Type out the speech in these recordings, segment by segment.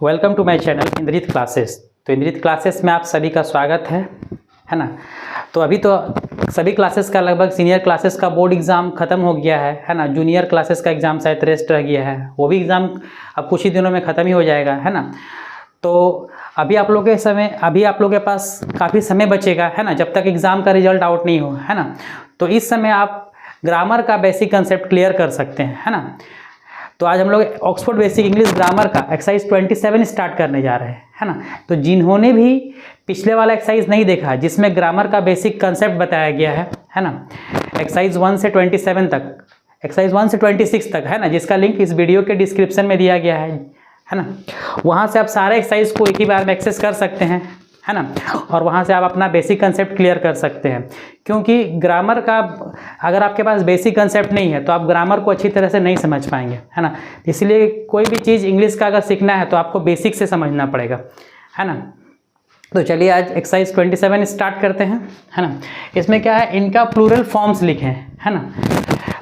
Welcome to my channel Indrit classes. तो Indrit classes में आप सभी का स्वागत है ना। तो अभी तो सभी क्लासेस का लगभग सीनियर क्लासेस का बोर्ड एग्ज़ाम ख़त्म हो गया है ना। जूनियर क्लासेस का एग्ज़ाम शायद रेस्ट रह गया है, वो भी एग्ज़ाम अब कुछ ही दिनों में ख़त्म ही हो जाएगा, है ना। तो अभी आप लोग के पास काफ़ी समय बचेगा, है ना, जब तक एग्ज़ाम का रिजल्ट आउट नहीं हो, है ना। तो इस समय आप ग्रामर का बेसिक कंसेप्ट क्लियर कर सकते हैं, है ना। तो आज हम लोग ऑक्सफोर्ड बेसिक इंग्लिश ग्रामर का एक्सरसाइज 27 स्टार्ट करने जा रहे हैं, है ना। तो जिन्होंने भी पिछले वाला एक्सरसाइज नहीं देखा जिसमें ग्रामर का बेसिक कंसेप्ट बताया गया है ना, एक्सरसाइज 1 से 27 तक, एक्सरसाइज 1 से 26 तक, है ना, जिसका लिंक इस वीडियो के डिस्क्रिप्शन में दिया गया है ना। वहाँ से आप सारे एक्सरसाइज को एक ही बार में एक्सेस कर सकते हैं, है ना, और वहाँ से आप अपना बेसिक कंसेप्ट क्लियर कर सकते हैं। क्योंकि ग्रामर का अगर आपके पास बेसिक कंसेप्ट नहीं है तो आप ग्रामर को अच्छी तरह से नहीं समझ पाएंगे, है ना। इसलिए कोई भी चीज़ इंग्लिश का अगर सीखना है तो आपको बेसिक से समझना पड़ेगा, है ना। तो चलिए आज एक्सरसाइज 27 स्टार्ट करते हैं, है ना। इसमें क्या है, इनका प्लूरल फॉर्म्स लिखे हैं, है ना,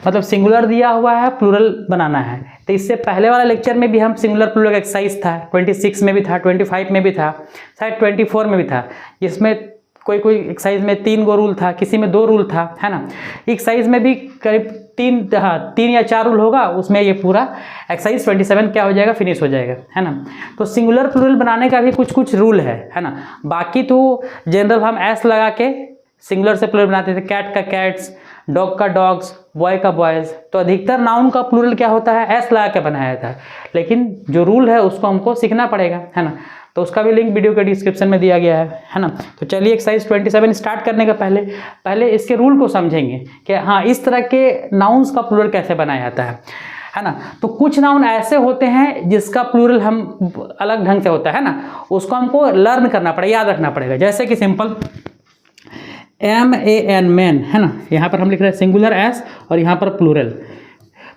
मतलब सिंगुलर दिया हुआ है, प्लूरल बनाना है। तो इससे पहले वाला लेक्चर में भी हम सिंगुलर प्लूरल एक्सरसाइज था, 26 में भी था, 25 में भी था, शायद 24 में भी था, जिसमें कोई एक्सरसाइज में 3 गो रूल था, किसी में 2 रूल था, है ना। एक्सरसाइज में भी करीब 3 या 4 रूल होगा, उसमें ये पूरा एक्सरसाइज 27 क्या हो जाएगा, फिनिश हो जाएगा, है ना। तो सिंगुलर प्लूरल बनाने का भी कुछ रूल है ना। बाकी तो जनरल हम एस लगा के सिंगुलर से प्लूरल बनाते थे, कैट का कैट्स, डॉग का डॉग्स, बॉय का बॉयज़। तो अधिकतर नाउन का प्लूरल क्या होता है, एस लगा के बनाया था। लेकिन जो रूल है उसको हमको सीखना पड़ेगा, है ना। तो उसका भी लिंक वीडियो के डिस्क्रिप्शन में दिया गया है ना। तो चलिए एक्सरसाइज 27 स्टार्ट करने का पहले इसके रूल को समझेंगे कि हाँ, इस तरह के नाउन्स का प्लूरल कैसे बनाया जाता है ना। तो कुछ नाउन ऐसे होते हैं जिसका प्लूरल हम अलग ढंग से होता है ना, उसको हमको लर्न करना पड़ेगा, याद रखना पड़ेगा। जैसे कि सिंपल MAN मैन, है ना, यहाँ पर हम लिख रहे हैं सिंगुलर एस और यहाँ पर प्लूरल।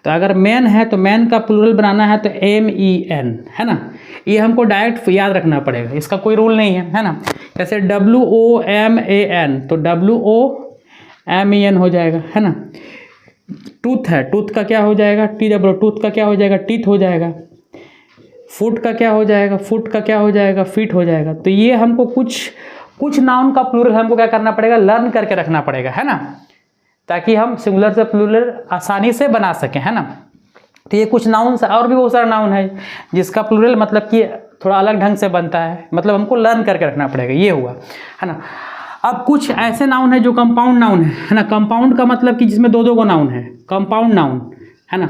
तो अगर मैन है तो मैन का प्लूरल बनाना है तो MEN, है ना। ये हमको डायरेक्ट याद रखना पड़ेगा, इसका कोई रूल नहीं है ना। जैसे WOMAN तो WOMAN हो जाएगा, है ना। टूथ है, टूथ का क्या हो जाएगा, TW, टूथ का क्या हो जाएगा, टीथ हो जाएगा। फुट का क्या हो जाएगा, फुट का क्या हो जाएगा, फीट हो जाएगा। तो ये हमको कुछ नाउन का प्लूरल हमको क्या करना पड़ेगा, लर्न करके रखना पड़ेगा, है ना, ताकि हम सिंगुलर से प्लूरल आसानी से बना सकें, है ना। तो ये कुछ नाउन और भी बहुत सारा नाउन है जिसका प्लूरल मतलब कि थोड़ा अलग ढंग से बनता है, मतलब हमको लर्न करके रखना पड़ेगा, ये हुआ, है ना। अब कुछ ऐसे नाउन है जो कंपाउंड नाउन है ना। कंपाउंड का मतलब कि जिसमें 2 गो नाउन है, कंपाउंड नाउन, है ना।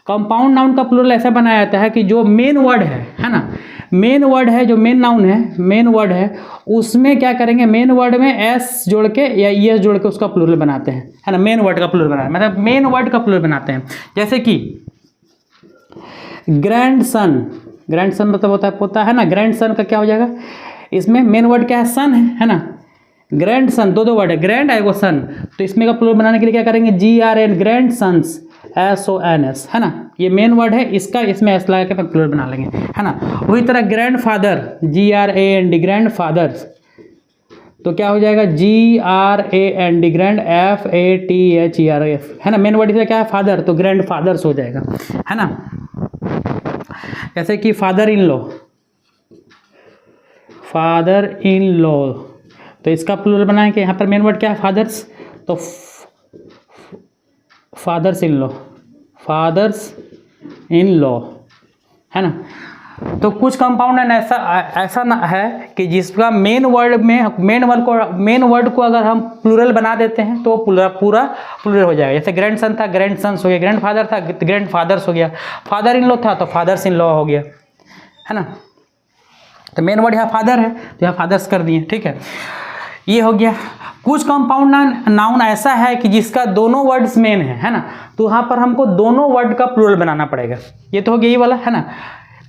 कंपाउंड नाउन का प्लूरल ऐसा बनाया जाता है कि जो मेन वर्ड है ना, मेन वर्ड है, जो मेन नाउन है, मेन वर्ड है, उसमें क्या करेंगे, मेन वर्ड में एस जोड़ के या ES जोड़ के उसका प्लूरल बनाते हैं, है ना। मेन वर्ड का प्लूरल बनाते हैं, मतलब मेन वर्ड का प्लूरल बनाते हैं। जैसे कि ग्रैंडसन, ग्रैंडसन मतलब होता है पोता, है ना। ग्रैंडसन का क्या हो जाएगा, इसमें मेन वर्ड क्या है, सन है ना। ग्रैंडसन 2 वर्ड है, ग्रैंड एगो सन। तो इसमें का प्लूरल बनाने के लिए क्या करेंगे, GRN, ग्रैंडसन्स, SONS, है ना। ये मेन वर्ड है, इसका इसमें एस लगा के प्लूरल बना लेंगे, है ना। वही तरह ग्रैंडफादर, GRAND, ग्रैंडफादर्स, तो क्या हो जाएगा, GRAND, ग्रैंड FATHERF, है ना। मेन वर्ड इसका क्या है, फादर, तो ग्रैंडफादर्स हो जाएगा, है ना। जैसे कि father in law, father in law, तो इसका प्लूरल बनाएंगे, यहाँ पर मेन वर्ड क्या है, फादर्स, तो fathers in law, fathers in law, है ना। तो कुछ कंपाउंड ऐसा है कि जिसका मेन वर्ड को अगर हम प्लूरल बना देते हैं तो पूरा प्लूरल हो जाएगा। जैसे ग्रैंडसन था, ग्रैंडसन्स हो गया, ग्रैंडफादर था, ग्रैंडफादर्स हो गया, फादर इन लॉ था तो फादर्स इन लॉ हो गया, है ना। तो मेन वर्ड यहाँ फादर है तो यहाँ फादर्स कर दिए, ठीक है, ये हो गया। कुछ कंपाउंड नाउन ऐसा है कि जिसका दोनों वर्ड्स मेन है ना, तो यहाँ पर हमको दोनों वर्ड का प्लूरल बनाना पड़ेगा। ये तो हो गया ये वाला, है ना।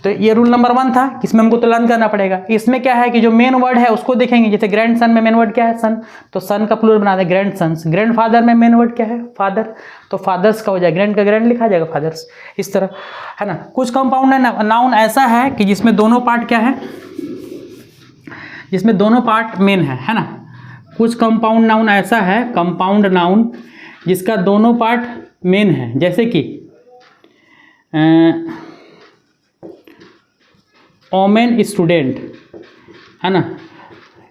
तो ये रूल नंबर 1 था, इसमें हमको तो लर्न करना पड़ेगा। इसमें क्या है कि जो मेन वर्ड है उसको देखेंगे। जैसे ग्रैंडसन में मेन वर्ड क्या है, सन, तो सन का प्लूरल बना दे ग्रैंडसन्स। ग्रैंडफादर में मेन वर्ड क्या है, फादर, तो फादर्स का हो जाएगा, ग्रैंड का ग्रैंड लिखा जाएगा, फादर्स, इस तरह, है ना। कुछ कंपाउंड नाउन ऐसा है कि जिसमें दोनों पार्ट क्या है, जिसमें दोनों पार्ट मेन है ना। कुछ कंपाउंड नाउन ऐसा है, कंपाउंड नाउन, जिसका दोनों पार्ट मेन है। जैसे कि ओमेन स्टूडेंट, है ना।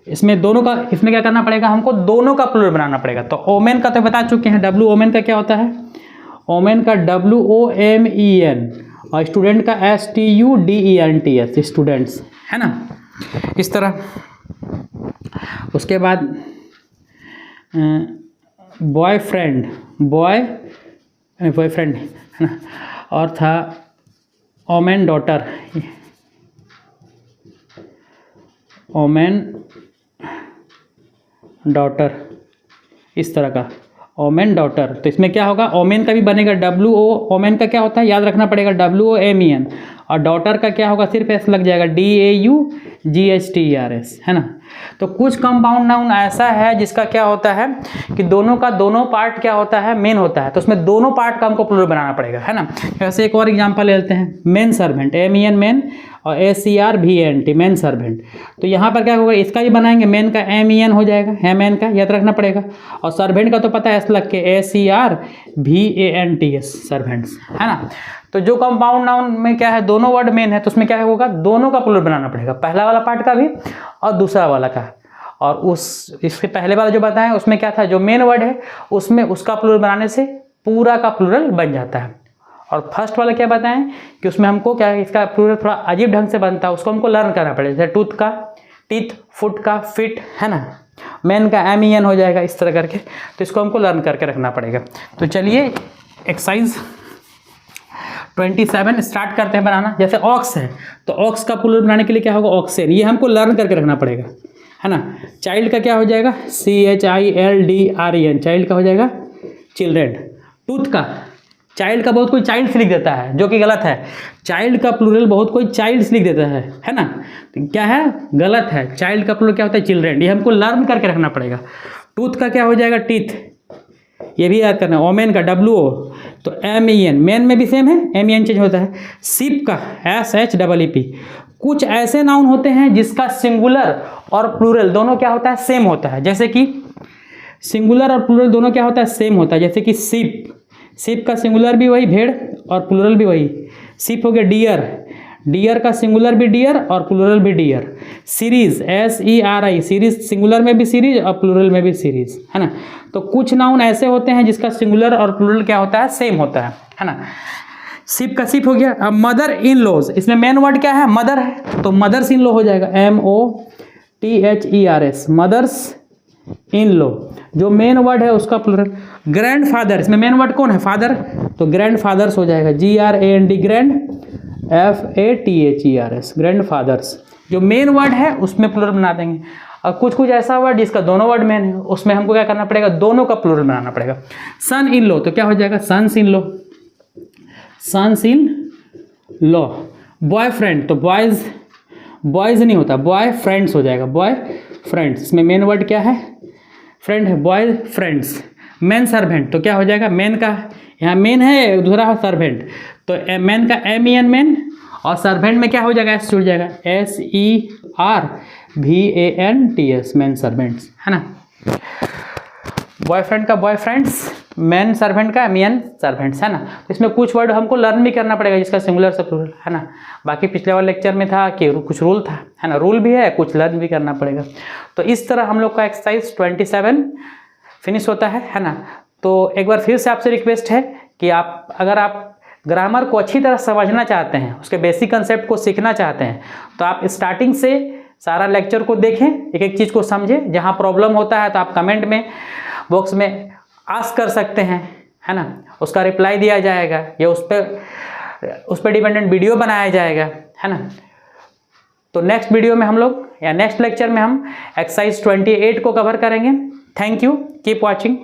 इसमें दोनों का, इसमें क्या करना पड़ेगा हमको, दोनों का प्लूरल बनाना पड़ेगा। तो ओमेन का तो बता चुके हैं, डब्ल्यू ओमेन का क्या होता है, ओमेन का WOMEN और स्टूडेंट का STUDENTS, स्टूडेंट्स, है ना, इस तरह। उसके बाद बॉयफ्रेंड, बॉयफ्रेंड है ना, और था ओमेन डॉटर, ओमेन डॉटर, इस तरह का ओमेन डॉटर। तो इसमें क्या होगा, ओमेन का भी बनेगा ओमेन का क्या होता है, याद रखना पड़ेगा, WOMEN, और डॉटर का क्या होगा, सिर्फ एस लग जाएगा, DAUGHTERS, है ना। तो कुछ कंपाउंड नाउन ऐसा है जिसका क्या होता है कि दोनों का दोनों पार्ट क्या होता है, मेन होता है, तो उसमें दोनों पार्ट का हमको प्लूरल बनाना पड़ेगा, है ना। जैसे एक और एग्जांपल ले लेते हैं, मेन सर्वेंट, MEN मेन और SERVENT मेन सर्वेंट। तो यहाँ पर क्या होगा, इसका भी बनाएंगे, मेन का MEN हो जाएगा, है मेन का, याद रखना पड़ेगा, और सर्वेंट का तो पता है, एस लग के SERVANTS सर्वेंट्स, है ना। तो जो कंपाउंड नाउन में क्या है, दोनों वर्ड मेन है, तो उसमें क्या होगा, दोनों का प्लूरल बनाना पड़ेगा, पहला वाला पार्ट का भी और दूसरा वाला का। और इससे पहले वाला जो बताएं उसमें क्या था, जो मेन वर्ड है उसमें उसका प्लूरल बनाने से पूरा का प्लूरल बन जाता है। और फर्स्ट वाला क्या बताएं कि उसमें हमको क्या है, इसका प्लूरल थोड़ा अजीब ढंग से बनता है, उसको हमको लर्न करना पड़ेगा। जैसे टूथ का टीथ, फुट का फिट, है ना, मेन का MEN हो जाएगा, इस तरह करके। तो इसको हमको लर्न करके रखना पड़ेगा। तो चलिए एक्सरसाइज 27 स्टार्ट करते हैं बनाना। जैसे ऑक्स है, तो ऑक्स का प्लूरल बनाने के लिए क्या होगा, ऑक्सेन, ये हमको लर्न करके रखना पड़ेगा, है ना। चाइल्ड का क्या हो जाएगा, CHILDREN, चाइल्ड का हो जाएगा चिल्ड्रेन। टूथ का, चाइल्ड का बहुत कोई चाइल्ड्स लिख देता है, जो कि गलत है। चाइल्ड का प्लूरल बहुत कोई चाइल्ड्स लिख देता है ना, तो क्या है, गलत है। चाइल्ड का प्लूरल क्या होता है, चिल्ड्रेन, ये हमको लर्न करके रखना पड़ेगा। टूथ का क्या हो जाएगा, टीथ, ये भी याद करना है। ओमेन का WO, तो MEN, मेन में भी सेम है, MEN चेंज होता है। सिप का SHEEP। कुछ ऐसे नाउन होते हैं जिसका सिंगुलर और प्लूरल दोनों क्या होता है, सेम होता है। जैसे कि सिंगुलर और प्लूरल दोनों क्या होता है, सेम होता है। जैसे कि सिप, सिप का सिंगुलर भी वही भेड़ और प्लूरल भी वही। सिप हो गया डियर, डियर का सिंगुलर भी डियर और प्लूरल भी deer. Series, SERI, series singular में भी सीरीज और प्लूरल में भी सीरीज, है ना। तो कुछ नाउन ऐसे होते हैं जिसका सिंगुलर और प्लूरल क्या होता है, सेम होता है ना। सिप का सिप हो गया। अब मदर इन लॉज, इसमें मेन वर्ड क्या है, मदर है, तो मदर्स इन लॉ हो जाएगा, MOTHERS, मदर्स इन लॉ। जो मेन वर्ड है उसका प्लूरल। ग्रैंड फादर, इसमें मेन वर्ड कौन है, फादर, तो ग्रैंड फादर्स हो जाएगा, GRAND, grand FATHERS, grand fathers. जो मेन वर्ड है उसमें प्लूरल बना देंगे। और कुछ कुछ ऐसा वर्ड जिसका दोनों वर्ड मेन है, उसमें हमको क्या करना पड़ेगा, दोनों का प्लूरल बनाना पड़ेगा। सन इन लॉ, तो क्या हो जाएगा, sons in law, sons in law. Boyfriend, तो बॉयज, बॉयज नहीं होता, बॉय फ्रेंड्स हो जाएगा, बॉय फ्रेंड्स। इसमें मेन वर्ड क्या है, फ्रेंड है, बॉय फ्रेंड्स। मैन सर्वेंट, तो क्या हो जाएगा, मैन का यहाँ मेन है, दूसरा है सर्वेंट, तो मैन का MEN मैन, और सर्वेंट में क्या हो जाएगा, एस जुड़ जाएगा, SERVANTS, मैन सर्वेंट्स, है ना। बॉयफ्रेंड का बॉयफ्रेंड्स, मैन सर्वेंट का MEN सर्वेंट्स, है ना। तो इसमें कुछ वर्ड हमको लर्न भी करना पड़ेगा जिसका सिंगुलर से प्लूरल, है ना। बाकी पिछले वाले लेक्चर में था कि कुछ रूल था, है ना, रूल भी है, कुछ लर्न भी करना पड़ेगा। तो इस तरह हम लोग का एक्सरसाइज 27 फिनिश होता है ना। तो एक बार फिर से आपसे रिक्वेस्ट है कि अगर आप ग्रामर को अच्छी तरह समझना चाहते हैं, उसके बेसिक कंसेप्ट को सीखना चाहते हैं, तो आप स्टार्टिंग से सारा लेक्चर को देखें, एक एक चीज़ को समझें। जहाँ प्रॉब्लम होता है तो आप कमेंट में बॉक्स में आस्क कर सकते हैं, है ना, उसका रिप्लाई दिया जाएगा, या उस पर डिपेंडेंट वीडियो बनाया जाएगा, है ना। तो नेक्स्ट वीडियो में हम लोग, या नेक्स्ट लेक्चर में हम एक्सरसाइज 28 को कवर करेंगे। Thank you, keep watching.